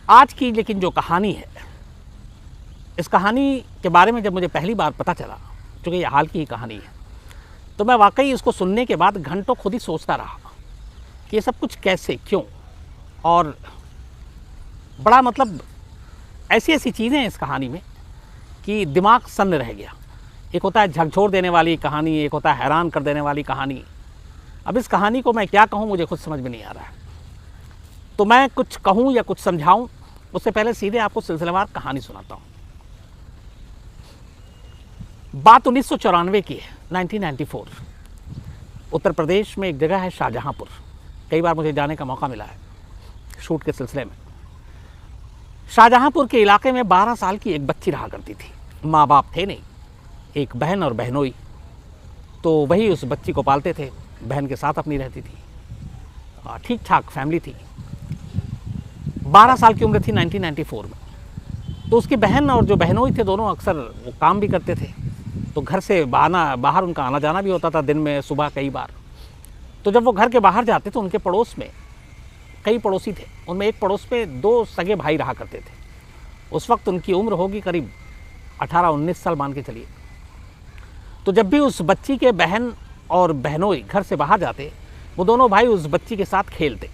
आज की लेकिन जो कहानी है, इस कहानी के बारे में जब मुझे पहली बार पता चला, चूँकि ये हाल की ही कहानी है, तो मैं वाकई इसको सुनने के बाद घंटों खुद ही सोचता रहा कि ये सब कुछ कैसे, क्यों, और बड़ा मतलब ऐसी ऐसी चीज़ें हैं इस कहानी में कि दिमाग सन्न रह गया। एक होता है झकझोर देने वाली कहानी, एक होता है हैरान कर देने वाली कहानी। अब इस कहानी को मैं क्या कहूँ, मुझे खुद समझ में नहीं आ रहा है। तो मैं कुछ कहूँ या कुछ समझाऊँ, उससे पहले सीधे आपको सिलसिलेवार कहानी सुनाता हूँ। बात 1994 की है, 1994। उत्तर प्रदेश में एक जगह है शाहजहाँपुर। कई बार मुझे जाने का मौका मिला है शूट के सिलसिले में। शाहजहाँपुर के इलाके में 12 साल की एक बच्ची रहा करती थी। माँ बाप थे नहीं, एक बहन और बहनोई। तो वही उस बच्ची को पालते थे, बहन के साथ अपनी रहती थी। ठीक ठाक फैमिली थी। 12 साल की उम्र थी 1994 में। तो उसकी बहन और जो बहनोई थे दोनों अक्सर वो काम भी करते थे, तो घर से बाहर उनका आना जाना भी होता था, दिन में सुबह कई बार। तो जब वो घर के बाहर जाते तो उनके पड़ोस में कई पड़ोसी थे। उनमें एक पड़ोस में 2 सगे भाई रहा करते थे। उस वक्त उनकी उम्र होगी करीब 18-19 साल मान के चलिए। तो जब भी उस बच्ची के बहन और बहनोई घर से बाहर जाते, वो दोनों भाई उस बच्ची के साथ खेलते।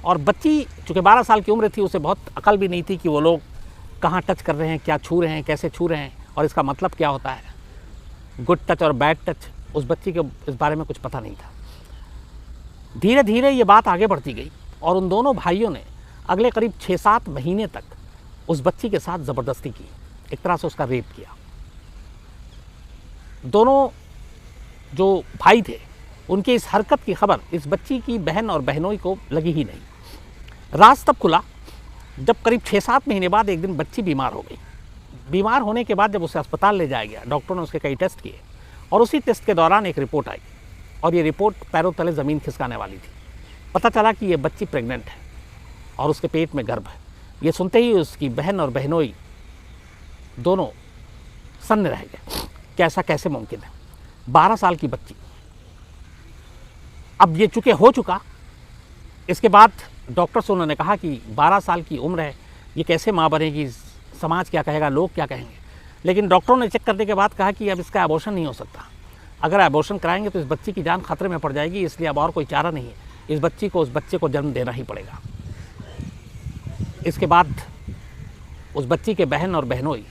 और बच्ची चूँकि 12 साल की उम्र थी, उसे बहुत अकल भी नहीं थी कि वो लोग कहाँ टच कर रहे हैं, क्या छू रहे हैं, कैसे छू रहे हैं और इसका मतलब क्या होता है। गुड टच और बैड टच, उस बच्ची के इस बारे में कुछ पता नहीं था। धीरे धीरे ये बात आगे बढ़ती गई और उन दोनों भाइयों ने अगले करीब 6-7 महीने तक उस बच्ची के साथ ज़बरदस्ती की, एक तरह से उसका रेप किया। दोनों जो भाई थे, उनकी इस हरकत की खबर इस बच्ची की बहन और बहनोई को लगी ही नहीं। राज तब खुला जब करीब 6-7 महीने बाद एक दिन बच्ची बीमार हो गई। बीमार होने के बाद जब उसे अस्पताल ले जाया गया, डॉक्टरों ने उसके कई टेस्ट किए और उसी टेस्ट के दौरान एक रिपोर्ट आई और ये रिपोर्ट पैरों तले ज़मीन खिसकाने वाली थी। पता चला कि ये बच्ची प्रेग्नेंट है और उसके पेट में गर्भ है। ये सुनते ही उसकी बहन और बहनोई दोनों सन्न रह गए कि ऐसा कैसे मुमकिन है। 12 साल की बच्ची। अब ये चूँकि हो चुका, इसके बाद डॉक्टर से उन्होंने कहा कि 12 साल की उम्र है, ये कैसे माँ बनेगी, समाज क्या कहेगा, लोग क्या कहेंगे। लेकिन डॉक्टरों ने चेक करने के बाद कहा कि अब इसका अबॉर्शन नहीं हो सकता। अगर अबॉर्शन कराएंगे तो इस बच्ची की जान खतरे में पड़ जाएगी, इसलिए अब और कोई चारा नहीं है, इस बच्ची को उस बच्चे को जन्म देना ही पड़ेगा। इसके बाद उस बच्ची के बहन और बहनोई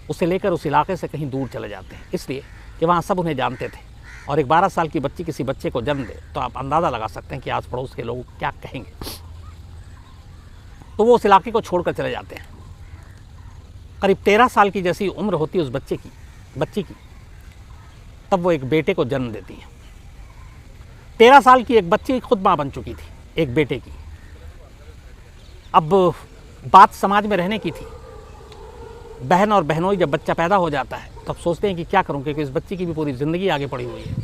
उसे लेकर उस इलाके से कहीं दूर चले जाते हैं, इसलिए कि वहाँ सब उन्हें जानते थे। और एक 12 साल की बच्ची किसी बच्चे को जन्म दे तो आप अंदाज़ा लगा सकते हैं कि आस पड़ोस के लोग क्या कहेंगे। तो वो उस इलाके को छोड़कर चले जाते हैं। करीब 13 साल की जैसी उम्र होती है उस बच्ची की, तब वो एक बेटे को जन्म देती है। 13 साल की एक बच्ची खुद माँ बन चुकी थी एक बेटे की। अब बात समाज में रहने की थी। बहन और बहनोई जब बच्चा पैदा हो जाता है तब सोचते हैं कि क्या करूं, क्योंकि इस बच्ची की भी पूरी ज़िंदगी आगे पड़ी हुई है।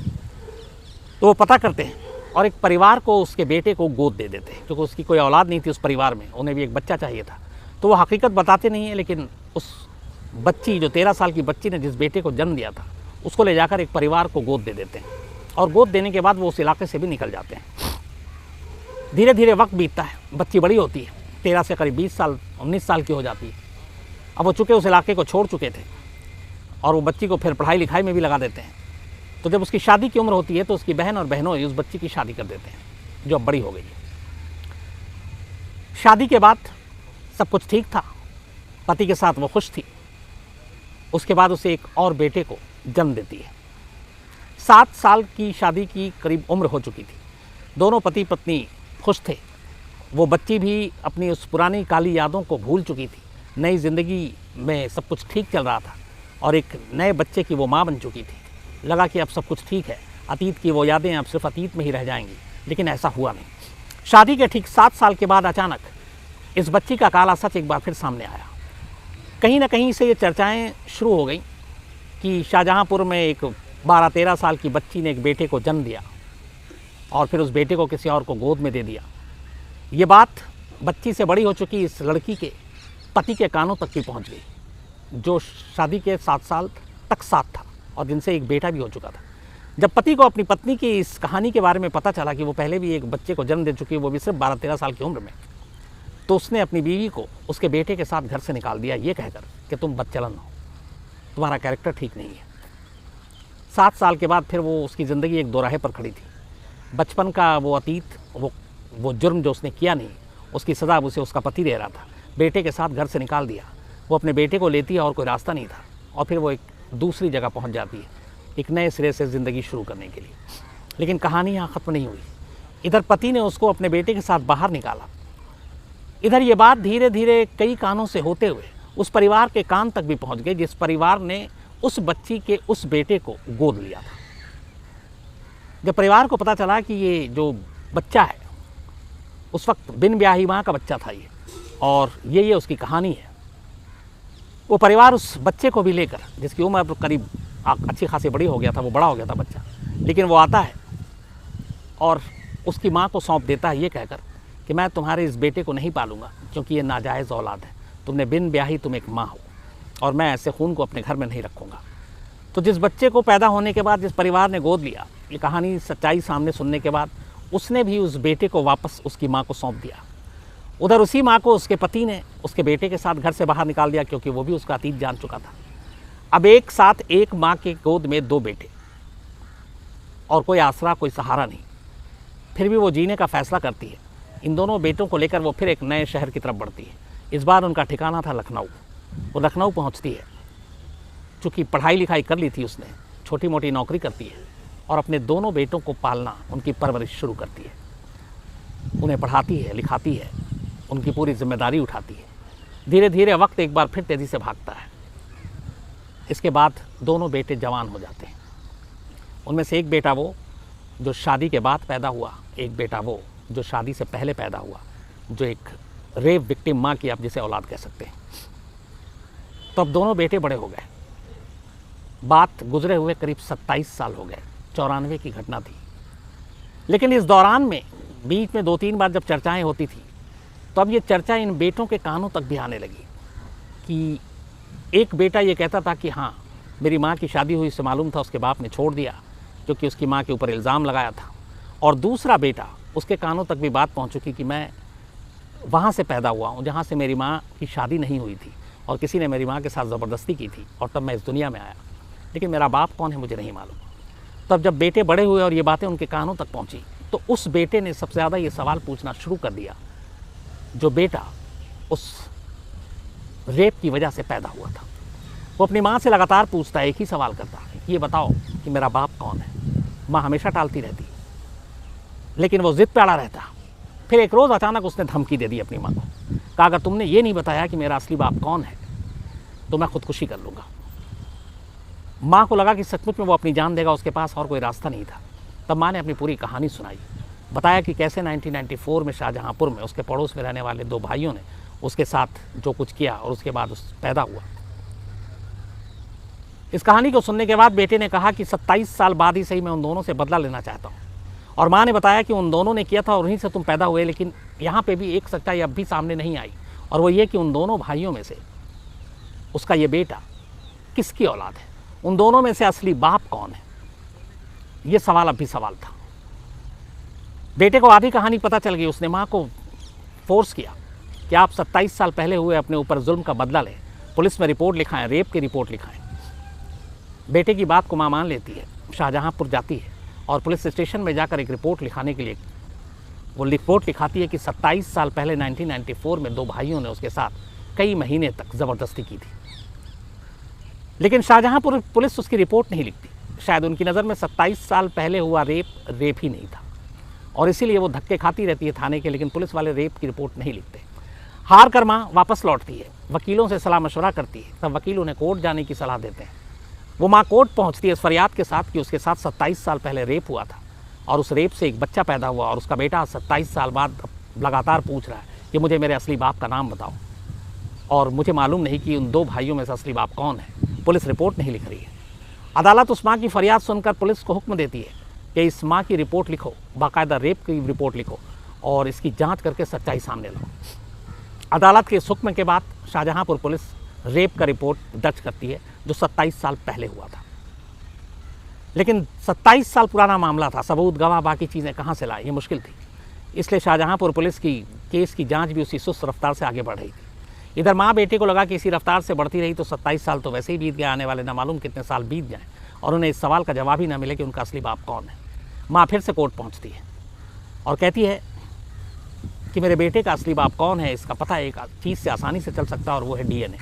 तो वो पता करते हैं और एक परिवार को उसके बेटे को गोद दे देते हैं, क्योंकि उसकी कोई औलाद नहीं थी उस परिवार में, उन्हें भी एक बच्चा चाहिए था। तो वो हकीकत बताते नहीं है, लेकिन उस बच्ची जो 13 साल की बच्ची ने जिस बेटे को जन्म दिया था, उसको ले जाकर एक परिवार को गोद दे देते हैं। और गोद देने के बाद वो उस इलाके से भी निकल जाते हैं। धीरे धीरे वक्त बीतता है, बच्ची बड़ी होती है, 13 से करीब 19 साल की हो जाती है। अब वो चूँकि उस इलाके को छोड़ चुके थे और वो बच्ची को फिर पढ़ाई लिखाई में भी लगा देते हैं। तो जब उसकी शादी की उम्र होती है तो उसकी बहन और बहनोई उस बच्ची की शादी कर देते हैं, जो अब बड़ी हो गई है। शादी के बाद सब कुछ ठीक था, पति के साथ वो खुश थी। उसके बाद उसे एक और बेटे को जन्म देती है। 7 साल की शादी की करीब उम्र हो चुकी थी। दोनों पति पत्नी खुश थे। वो बच्ची भी अपनी उस पुरानी काली यादों को भूल चुकी थी। नई ज़िंदगी में सब कुछ ठीक चल रहा था और एक नए बच्चे की वो माँ बन चुकी थी। लगा कि अब सब कुछ ठीक है, अतीत की वो यादें अब सिर्फ अतीत में ही रह जाएंगी, लेकिन ऐसा हुआ नहीं। शादी के ठीक 7 साल के बाद अचानक इस बच्ची का काला सच एक बार फिर सामने आया। कहीं ना कहीं से ये चर्चाएं शुरू हो गई कि शाहजहाँपुर में एक 12-13 साल की बच्ची ने एक बेटे को जन्म दिया और फिर उस बेटे को किसी और को गोद में दे दिया। ये बात बच्ची से बड़ी हो चुकी इस लड़की के पति के कानों तक भी पहुंच गई, जो शादी के 7 साल तक साथ था और जिनसे एक बेटा भी हो चुका था। जब पति को अपनी पत्नी की इस कहानी के बारे में पता चला कि वो पहले भी एक बच्चे को जन्म दे चुकी है, वो भी सिर्फ 12-13 साल की उम्र में, तो उसने अपनी बीवी को उसके बेटे के साथ घर से निकाल दिया, ये कहकर कि तुम बदचलन हो, तुम्हारा कैरेक्टर ठीक नहीं है। 7 साल के बाद फिर वो उसकी ज़िंदगी एक दोराहे पर खड़ी थी। बचपन का वो अतीत, वो जुर्म जो उसने किया नहीं, उसकी सज़ा उसे उसका पति दे रहा था। बेटे के साथ घर से निकाल दिया, वो अपने बेटे को लेती है और कोई रास्ता नहीं था, और फिर वो एक दूसरी जगह पहुंच जाती है एक नए सिरे से ज़िंदगी शुरू करने के लिए। लेकिन कहानी यहाँ ख़त्म नहीं हुई। इधर पति ने उसको अपने बेटे के साथ बाहर निकाला, इधर ये बात धीरे धीरे कई कानों से होते हुए उस परिवार के कान तक भी पहुंच गई जिस परिवार ने उस बच्ची के उस बेटे को गोद लिया था। जब परिवार को पता चला कि ये जो बच्चा है उस वक्त बिन ब्याही माँ का बच्चा था ये, और ये उसकी कहानी है, वो परिवार उस बच्चे को भी लेकर, जिसकी उम्र करीब अच्छी खासी बड़ी हो गया था, वो बड़ा हो गया था बच्चा, लेकिन वो आता है और उसकी माँ को सौंप देता है ये कहकर कि मैं तुम्हारे इस बेटे को नहीं पालूंगा क्योंकि ये नाजायज़ औलाद है, तुमने बिन ब्याही तुम एक माँ हो और मैं ऐसे खून को अपने घर में नहीं रखूँगा। तो जिस बच्चे को पैदा होने के बाद जिस परिवार ने गोद लिया, ये कहानी सच्चाई सामने सुनने के बाद उसने भी उस बेटे को वापस उसकी माँ को सौंप दिया। उधर उसी माँ को उसके पति ने उसके बेटे के साथ घर से बाहर निकाल दिया क्योंकि वो भी उसका अतीत जान चुका था। अब एक साथ एक माँ के गोद में 2 बेटे और कोई आसरा, कोई सहारा नहीं, फिर भी वो जीने का फैसला करती है। इन दोनों बेटों को लेकर वो फिर एक नए शहर की तरफ बढ़ती है। इस बार उनका ठिकाना था लखनऊ। वो लखनऊ पहुंचती है, चूँकि पढ़ाई लिखाई कर ली थी उसने, छोटी मोटी नौकरी करती है और अपने दोनों बेटों को पालना, उनकी परवरिश शुरू करती है। उन्हें पढ़ाती है, लिखाती है, उनकी पूरी जिम्मेदारी उठाती है। धीरे धीरे वक्त एक बार फिर तेज़ी से भागता है। इसके बाद दोनों बेटे जवान हो जाते हैं। उनमें से एक बेटा वो जो शादी के बाद पैदा हुआ, एक बेटा वो जो शादी से पहले पैदा हुआ, जो एक रेप विक्टिम माँ की आप जिसे औलाद कह सकते हैं। तो अब दोनों बेटे बड़े हो गए। बात गुजरे हुए करीब 27 साल हो गए, 94 की घटना थी। लेकिन इस दौरान में बीच में 2-3 बार जब चर्चाएं होती थी तो अब ये चर्चा इन बेटों के कानों तक भी आने लगी कि एक बेटा ये कहता था कि हाँ, मेरी माँ की शादी हुई से मालूम था उसके बाप ने छोड़ दिया क्योंकि उसकी माँ के ऊपर इल्ज़ाम लगाया था। और दूसरा बेटा, उसके कानों तक भी बात पहुँच चुकी कि मैं वहाँ से पैदा हुआ हूँ जहाँ से मेरी माँ की शादी नहीं हुई थी और किसी ने मेरी माँ के साथ ज़बरदस्ती की थी और तब मैं इस दुनिया में आया, लेकिन मेरा बाप कौन है मुझे नहीं मालूम। तब जब बेटे बड़े हुए और ये बातें उनके कानों तक पहुँची तो उस बेटे ने सबसे ज़्यादा ये सवाल पूछना शुरू कर दिया, जो बेटा उस रेप की वजह से पैदा हुआ था। वो अपनी माँ से लगातार पूछता है, एक ही सवाल करता है, ये बताओ कि मेरा बाप कौन है। माँ हमेशा टालती रहती, लेकिन वो ज़िद पे अड़ा रहता। फिर एक रोज़ अचानक उसने धमकी दे दी अपनी माँ को, कहा अगर तुमने ये नहीं बताया कि मेरा असली बाप कौन है तो मैं खुदकुशी कर लूँगा। माँ को लगा कि सचमुच में वो अपनी जान देगा, उसके पास और कोई रास्ता नहीं था। तब माँ ने अपनी पूरी कहानी सुनाई, बताया कि कैसे 1994 में शाहजहाँपुर में उसके पड़ोस में रहने वाले 2 भाइयों ने उसके साथ जो कुछ किया और उसके बाद उस पैदा हुआ। इस कहानी को सुनने के बाद बेटे ने कहा कि 27 साल बाद ही सही मैं उन दोनों से बदला लेना चाहता हूँ। और माँ ने बताया कि उन दोनों ने किया था और उन्हीं से तुम पैदा हुए, लेकिन यहाँ पे भी एक सच्चाई अब भी सामने नहीं आई, और वो ये कि उन दोनों भाइयों में से उसका ये बेटा किसकी औलाद है, उन दोनों में से असली बाप कौन है, ये सवाल अब भी सवाल था। बेटे को आधी कहानी पता चल गई। उसने माँ को फोर्स किया कि आप 27 साल पहले हुए अपने ऊपर जुल्म का बदला लें, पुलिस में रिपोर्ट लिखाएं, रेप की रिपोर्ट लिखाएं। बेटे की बात को माँ मान लेती है, शाहजहाँपुर जाती है और पुलिस स्टेशन में जाकर एक रिपोर्ट लिखाने के लिए वो रिपोर्ट लिखाती है कि 27 साल पहले 1994 में 2 भाइयों ने उसके साथ कई महीने तक ज़बरदस्ती की थी। लेकिन शाहजहाँपुर पुलिस उसकी रिपोर्ट नहीं लिखती। शायद उनकी नज़र में 27 साल पहले हुआ रेप ही नहीं था, और इसीलिए वो धक्के खाती रहती है थाने के, लेकिन पुलिस वाले रेप की रिपोर्ट नहीं लिखते। हार कर माँ वापस लौटती है, वकीलों से सलाह मशवरा करती है, तब वकील उन्हें कोर्ट जाने की सलाह देते हैं। वो माँ कोर्ट पहुँचती है इस फरियाद के साथ कि उसके साथ 27 साल पहले रेप हुआ था और उस रेप से एक बच्चा पैदा हुआ, और उसका बेटा 27 साल बाद लगातार पूछ रहा है कि मुझे मेरे असली बाप का नाम बताओ, और मुझे मालूम नहीं कि उन 2 भाइयों में से असली बाप कौन है। पुलिस रिपोर्ट नहीं लिख रही है। अदालत उस माँ की फरियाद सुनकर पुलिस को हुक्म देती है कि इस माँ की रिपोर्ट लिखो, बाकायदा रेप की रिपोर्ट लिखो और इसकी जांच करके सच्चाई सामने लाओ। अदालत के इस हुक्म के बाद शाहजहाँपुर पुलिस रेप का रिपोर्ट दर्ज करती है जो 27 साल पहले हुआ था। लेकिन 27 साल पुराना मामला था, सबूत, गवाह, बाकी चीज़ें कहाँ से लाए, ये मुश्किल थी। इसलिए शाहजहांपुर पुलिस की केस की जांच भी उसी सुस्त रफ्तार से आगे बढ़ रही थी। इधर माँ बेटे को लगा कि इसी रफ्तार से बढ़ती रही तो 27 साल तो वैसे ही बीत गए, आने वाले ना मालूम कितने साल बीत जाएं और उन्हें इस सवाल का जवाब ही ना मिले कि उनका असली बाप कौन है। माँ फिर से कोर्ट पहुँचती है और कहती है कि मेरे बेटे का असली बाप कौन है इसका पता एक चीज़ से आसानी से चल सकता है और वो है DNA।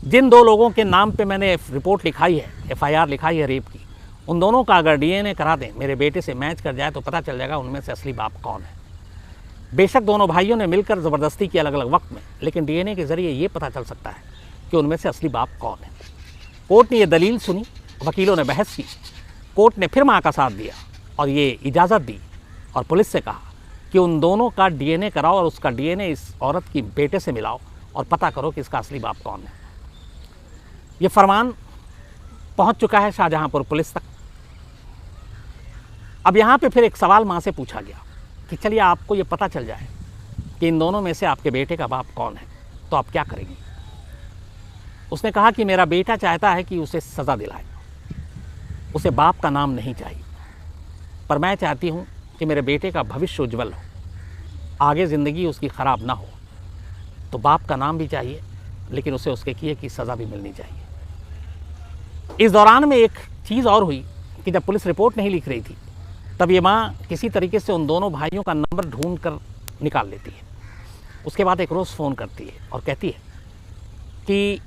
जिन 2 लोगों के नाम पे मैंने रिपोर्ट लिखाई है, FIR लिखाई है रेप की, उन दोनों का अगर DNA करा दें, मेरे बेटे से मैच कर जाए तो पता चल जाएगा उनमें से असली बाप कौन है। बेशक दोनों भाइयों ने मिलकर ज़बरदस्ती की अलग अलग वक्त में, लेकिन DNA के ज़रिए ये पता चल सकता है कि उनमें से असली बाप कौन है। कोर्ट ने ये दलील सुनी, वकीलों ने बहस की, कोर्ट ने फिर माँ का साथ दिया और ये इजाज़त दी और पुलिस से कहा कि उन दोनों का DNA कराओ और उसका DNA इस औरत की बेटे से मिलाओ और पता करो कि इसका असली बाप कौन है। ये फरमान पहुंच चुका है शाहजहांपुर पुलिस तक। अब यहाँ पे फिर एक सवाल माँ से पूछा गया कि चलिए आपको ये पता चल जाए कि इन दोनों में से आपके बेटे का बाप कौन है तो आप क्या करेंगी। उसने कहा कि मेरा बेटा चाहता है कि उसे सज़ा दिलाए, उसे बाप का नाम नहीं चाहिए, पर मैं चाहती हूँ कि मेरे बेटे का भविष्य उज्जवल हो, आगे ज़िंदगी उसकी ख़राब ना हो, तो बाप का नाम भी चाहिए लेकिन उसे उसके किए की सज़ा भी मिलनी चाहिए। इस दौरान में एक चीज़ और हुई कि जब पुलिस रिपोर्ट नहीं लिख रही थी तब ये माँ किसी तरीके से उन दोनों भाइयों का नंबर ढूंढ कर निकाल लेती है। उसके बाद एक रोज़ फ़ोन करती है और कहती है कि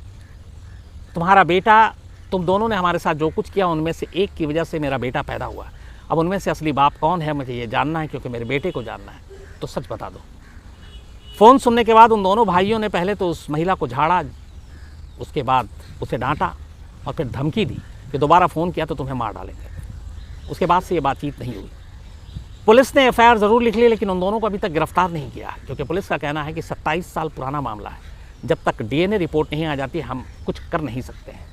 तुम्हारा बेटा, तुम दोनों ने हमारे साथ जो कुछ किया उनमें से एक की वजह से मेरा बेटा पैदा हुआ। अब उनमें से असली बाप कौन है मुझे ये जानना है, क्योंकि मेरे बेटे को जानना है, तो सच बता दो। फ़ोन सुनने के बाद उन दोनों भाइयों ने पहले तो उस महिला को झाड़ा, उसके बाद उसे डांटा और फिर धमकी दी कि दोबारा फ़ोन किया तो तुम्हें मार डालेंगे। उसके बाद से ये बातचीत नहीं हुई। पुलिस ने FIR ज़रूर लिख ली लेकिन उन दोनों को अभी तक गिरफ्तार नहीं किया है, क्योंकि पुलिस का कहना है कि 27 साल पुराना मामला है, जब तक DNA रिपोर्ट नहीं आ जाती हम कुछ कर नहीं सकते हैं।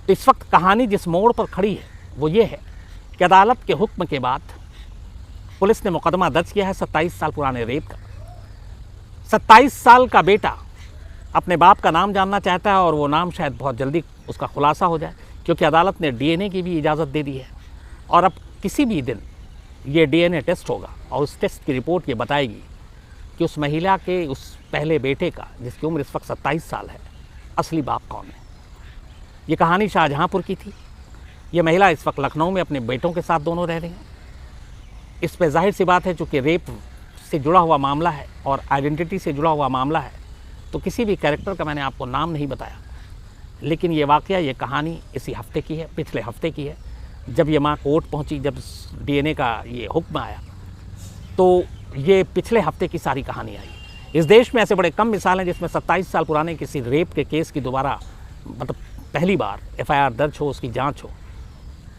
तो इस वक्त कहानी जिस मोड़ पर खड़ी है वो ये है कि अदालत के हुक्म के बाद पुलिस ने मुकदमा दर्ज किया है 27 साल पुराने रेप का। 27 साल का बेटा अपने बाप का नाम जानना चाहता है और वो नाम शायद बहुत जल्दी उसका खुलासा हो जाए, क्योंकि अदालत ने DNA की भी इजाज़त दे दी है और अब किसी भी दिन ये DNA टेस्ट होगा और उस टेस्ट की रिपोर्ट ये बताएगी कि उस महिला के उस पहले बेटे का, जिसकी उम्र इस वक्त 27 साल है, असली बाप कौन है। ये कहानी शाहजहांपुर की थी। ये महिला इस वक्त लखनऊ में अपने बेटों के साथ दोनों रह रही हैं। इस पे जाहिर सी बात है, चूँकि रेप से जुड़ा हुआ मामला है और आइडेंटिटी से जुड़ा हुआ मामला है, तो किसी भी कैरेक्टर का मैंने आपको नाम नहीं बताया, लेकिन ये वाक़या, ये कहानी इसी हफ्ते की है, पिछले हफ्ते की है। जब ये माँ कोर्ट पहुँची, जब DNA का ये हुक्म आया, तो ये पिछले हफ्ते की सारी कहानी आई। इस देश में ऐसे बड़े कम मिसाल हैं जिसमें 27 साल पुराने किसी रेप के केस की दोबारा, मतलब पहली बार FIR दर्ज हो, उसकी जांच हो,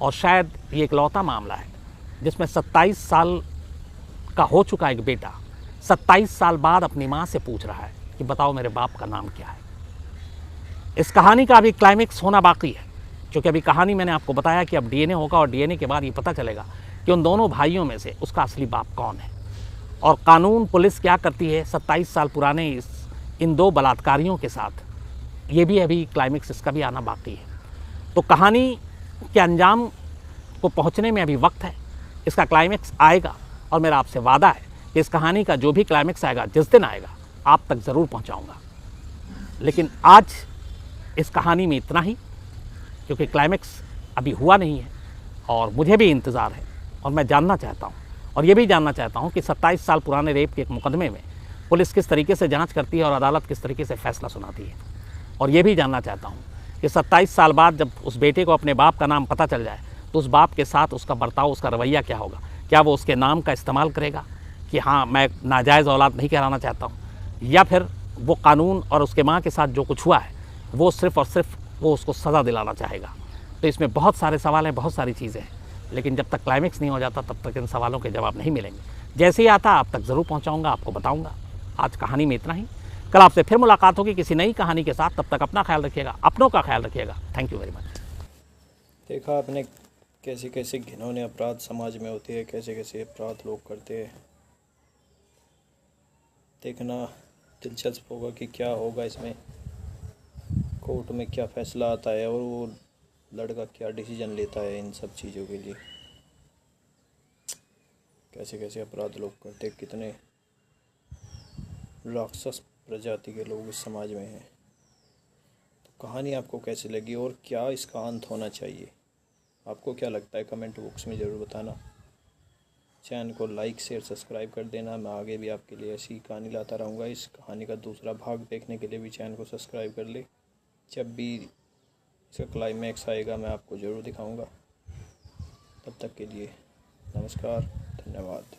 और शायद ये इकलौता मामला है जिसमें 27 साल का हो चुका एक बेटा 27 साल बाद अपनी माँ से पूछ रहा है कि बताओ मेरे बाप का नाम क्या है। इस कहानी का अभी क्लाइमेक्स होना बाकी है, क्योंकि अभी कहानी मैंने आपको बताया कि अब DNA होगा और DNA के बाद ये पता चलेगा कि उन दोनों भाइयों में से उसका असली बाप कौन है और कानून, पुलिस क्या करती है 27 साल पुराने इन 2 बलात्कारियों के साथ। ये भी अभी क्लाइमेक्स इसका भी आना बाकी है। तो कहानी के अंजाम को पहुंचने में अभी वक्त है। इसका क्लाइमेक्स आएगा और मेरा आपसे वादा है कि इस कहानी का जो भी क्लाइमेक्स आएगा, जिस दिन आएगा, आप तक ज़रूर पहुंचाऊंगा। लेकिन आज इस कहानी में इतना ही, क्योंकि क्लाइमेक्स अभी हुआ नहीं है और मुझे भी इंतज़ार है और मैं जानना चाहता हूँ और ये भी जानना चाहता हूँ कि 27 साल पुराने रेप के एक मुकदमे में पुलिस किस तरीके से जांच करती है और अदालत किस तरीके से फैसला सुनाती है। और ये भी जानना चाहता हूँ कि 27 साल बाद जब उस बेटे को अपने बाप का नाम पता चल जाए तो उस बाप के साथ उसका बर्ताव, उसका रवैया क्या होगा। क्या वो उसके नाम का इस्तेमाल करेगा कि हाँ मैं नाजायज़ औलाद नहीं कहलाना चाहता हूँ, या फिर वो कानून और उसके माँ के साथ जो कुछ हुआ है वो सिर्फ़ और सिर्फ वो उसको सज़ा दिलाना चाहेगा। तो इसमें बहुत सारे सवाल हैं, बहुत सारी चीज़ें हैं, लेकिन जब तक क्लाइमेक्स नहीं हो जाता तब तक इन सवालों के जवाब नहीं मिलेंगे। जैसे ही आता आप तक ज़रूर पहुँचाऊँगा, आपको बताऊँगा। आज कहानी में इतना ही। कल आपसे फिर मुलाकात होगी किसी नई कहानी के साथ। तब तक अपना ख्याल रखिएगा, अपनों का ख्याल रखिएगा। Thank you very much. देखा आपने कैसे कैसे घिनौने अपराध समाज में होते हैं, कैसे कैसे अपराध लोग करते हैं। देखना दिलचस्प होगा कि क्या होगा इसमें, कोर्ट में क्या फैसला आता है और वो लड़का क्या डिसीजन लेता है इन सब चीज़ों के लिए। कैसे कैसे अपराध लोग करते, कितने राक्षस प्रजाति के लोग इस समाज में हैं। तो कहानी आपको कैसी लगी और क्या इसका अंत होना चाहिए, आपको क्या लगता है कमेंट बॉक्स में ज़रूर बताना। चैनल को लाइक शेयर सब्सक्राइब कर देना। मैं आगे भी आपके लिए ऐसी कहानी लाता रहूँगा। इस कहानी का दूसरा भाग देखने के लिए भी चैनल को सब्सक्राइब कर ले। जब भी इसका क्लाइमैक्स आएगा मैं आपको ज़रूर दिखाऊँगा। तब तक के लिए नमस्कार, धन्यवाद।